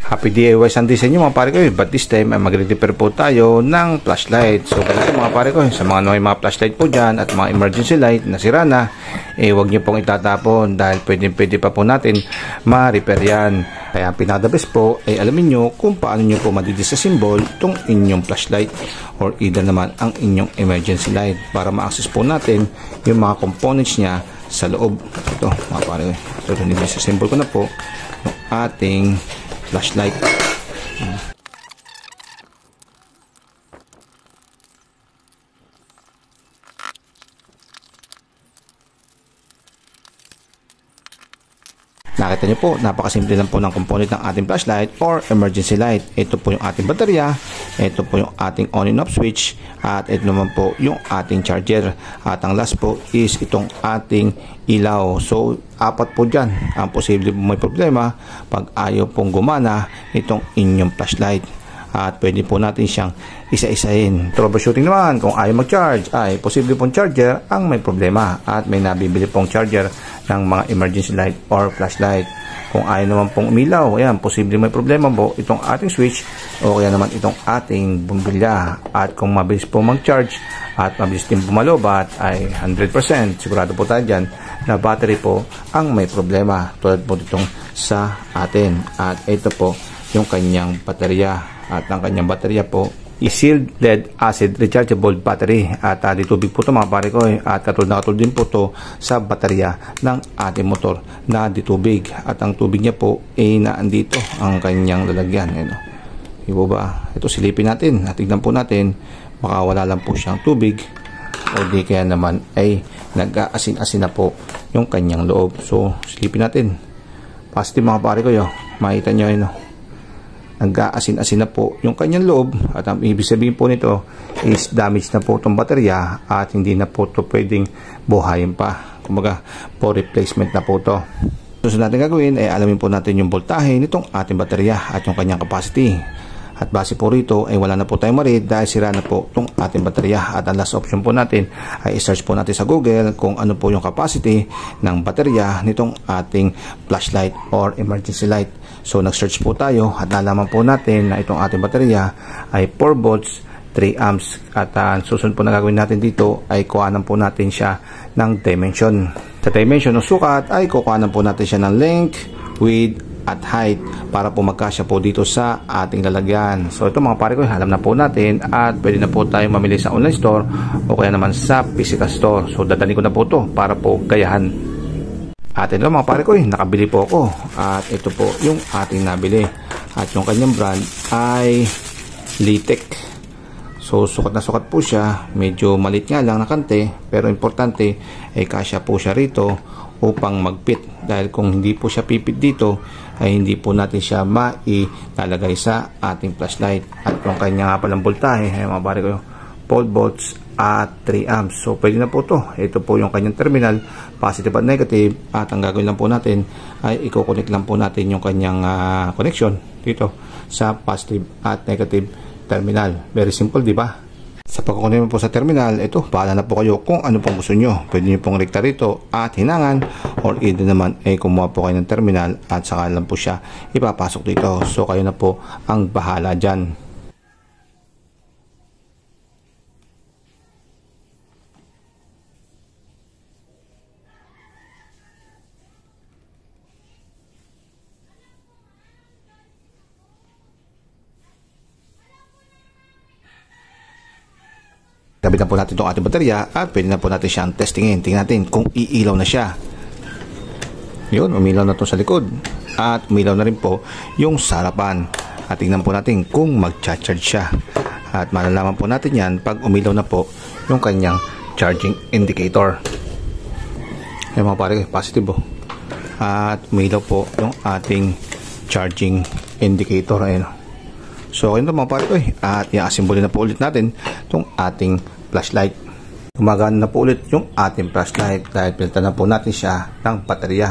Happy DIY Sunday sa inyo mga pare ko, but this time ay magre-repair po tayo ng flashlight. So ganito mga pare ko, sa mga mga flashlight po dyan at mga emergency light na sira na, huwag nyo pong itatapon dahil pwede pa po natin ma-repair yan. Kaya ang pinaka best po ay alamin nyo kung paano nyo po madidisassemble itong inyong flashlight or either naman ang inyong emergency light para ma-access po natin yung mga components nya sa loob. Ito mga pare ko, so dinidisassemble ko na po yung ating flashlight. Nakita nyo po, napakasimple lang po ng component ng ating flashlight or emergency light. Ito po yung ating baterya, ito po yung ating on and off switch, at ito naman po yung ating charger. At ang last po is itong ating ilaw. So, apat po dyan ang posible may problema pag ayaw pong gumana itong inyong flashlight. At pwede po natin siyang isa-isahin. Troubleshooting naman, kung ayaw mag-charge, ay posible pong charger ang may problema at may nabibili pong charger ng mga emergency light or flashlight. Kung ayaw naman pong umilaw, ayan, posible may problema po itong ating switch o kaya naman itong ating bumbilya. At kung mabilis po mag-charge at mabilis din pumalobat, ay 100% sigurado po tayo dyan na battery po ang may problema tulad po itong sa atin. At ito po yung kanyang baterya. At ang kanyang baterya po is sealed lead acid rechargeable battery. At ditubig po ito mga pare ko, at katulad din po ito sa baterya ng ating motor na ditubig. At ang tubig niya po ay naandito ang kanyang lalagyan. Ibo ba? Ito silipin natin at tignan po natin, baka wala lang po siyang tubig o di kaya naman ay nag-aasin-asin na po yung kanyang loob. So silipin natin. Positive mga pare ko, makita nyo nag-aasin-asin na po yung kanyang loob. At ang ibig sabihin po nito is damage na po itong baterya at hindi na po ito pwedeng buhayin pa. Kumbaga po replacement na po ito. Susunod natin gagawin ay alamin po natin yung voltahe nitong ating baterya at yung kanyang capacity. At base po rito ay wala na po tayong ma-read dahil sira na po itong ating baterya. At ang last option po natin ay i-search po natin sa Google kung ano po yung capacity ng baterya nitong ating flashlight or emergency light. So nag-search po tayo at nalaman po natin na itong ating baterya ay 4 volts 3 amps. At susunod po na gagawin natin dito ay kuhanan po natin siya ng dimension. Sa dimension ng sukat ay kukuhanan po natin siya ng length, width at height para po magkasya po dito sa ating lalagyan. So ito mga pare ko, alam na po natin at pwede na po tayo mamili sa online store o kaya naman sa physical store. So dadalhin ko na po ito para po gayahan. At ito mga pare ko, nakabili po ako at ito po yung ating nabili at yung kanyang brand ay Litec. So sukat na sukat po siya, medyo malit nga lang na kante pero importante ay kasya po siya rito upang magpit, dahil kung hindi po siya pipit dito ay hindi po natin siya mailalagay sa ating flashlight. At kung kanya nga palang voltahe ay mga pare ko, 12 volts at 3 amps. So pwede na po ito po yung kanyang terminal, positive at negative. At ang gagawin lang po natin ay i-connect lang po natin yung kanyang connection dito sa positive at negative terminal. Very simple, di ba? Sa pagkukunin po sa terminal, ito, bahala na po kayo kung ano pong gusto nyo. Pwede nyo pong rekta rito at hinangan or either naman ay kumuha po kayo ng terminal at saka lang po siya ipapasok dito. So kayo na po ang bahala dyan. Kabit na po natin itong ating baterya at pwede na po natin siyang testingin. Tingnan natin kung iilaw na siya. Yun, umilaw na ito sa likod. At umilaw na rin po yung sa harapan. At tingnan po natin kung mag-charge siya. At malalaman po natin yan pag umilaw na po yung kanyang charging indicator. Ayan mga pare, positive po. At umilaw po yung ating charging indicator. Ayan. So, ayun na mga pare ko. At i-assemble na po ulit natin itong ating flashlight. gumagana na po ulit yung ating flashlight dahil pilitan na po natin siya ng baterya.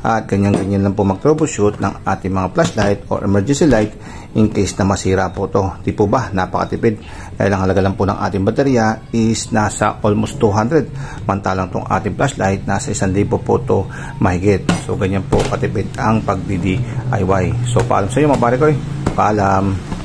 At ganyan-ganyan lang po mag-troubleshoot ng ating mga flashlight or emergency light in case na masira po to. Di po ba? Napakatipid. Dahil ang halaga lang po ng ating baterya is nasa almost 200. Mantalang tong ating flashlight nasa 1,000 po to mahigit. So ganyan po katipid ang pag-DIY. So paalam sa iyo mga pare ko. Paalam.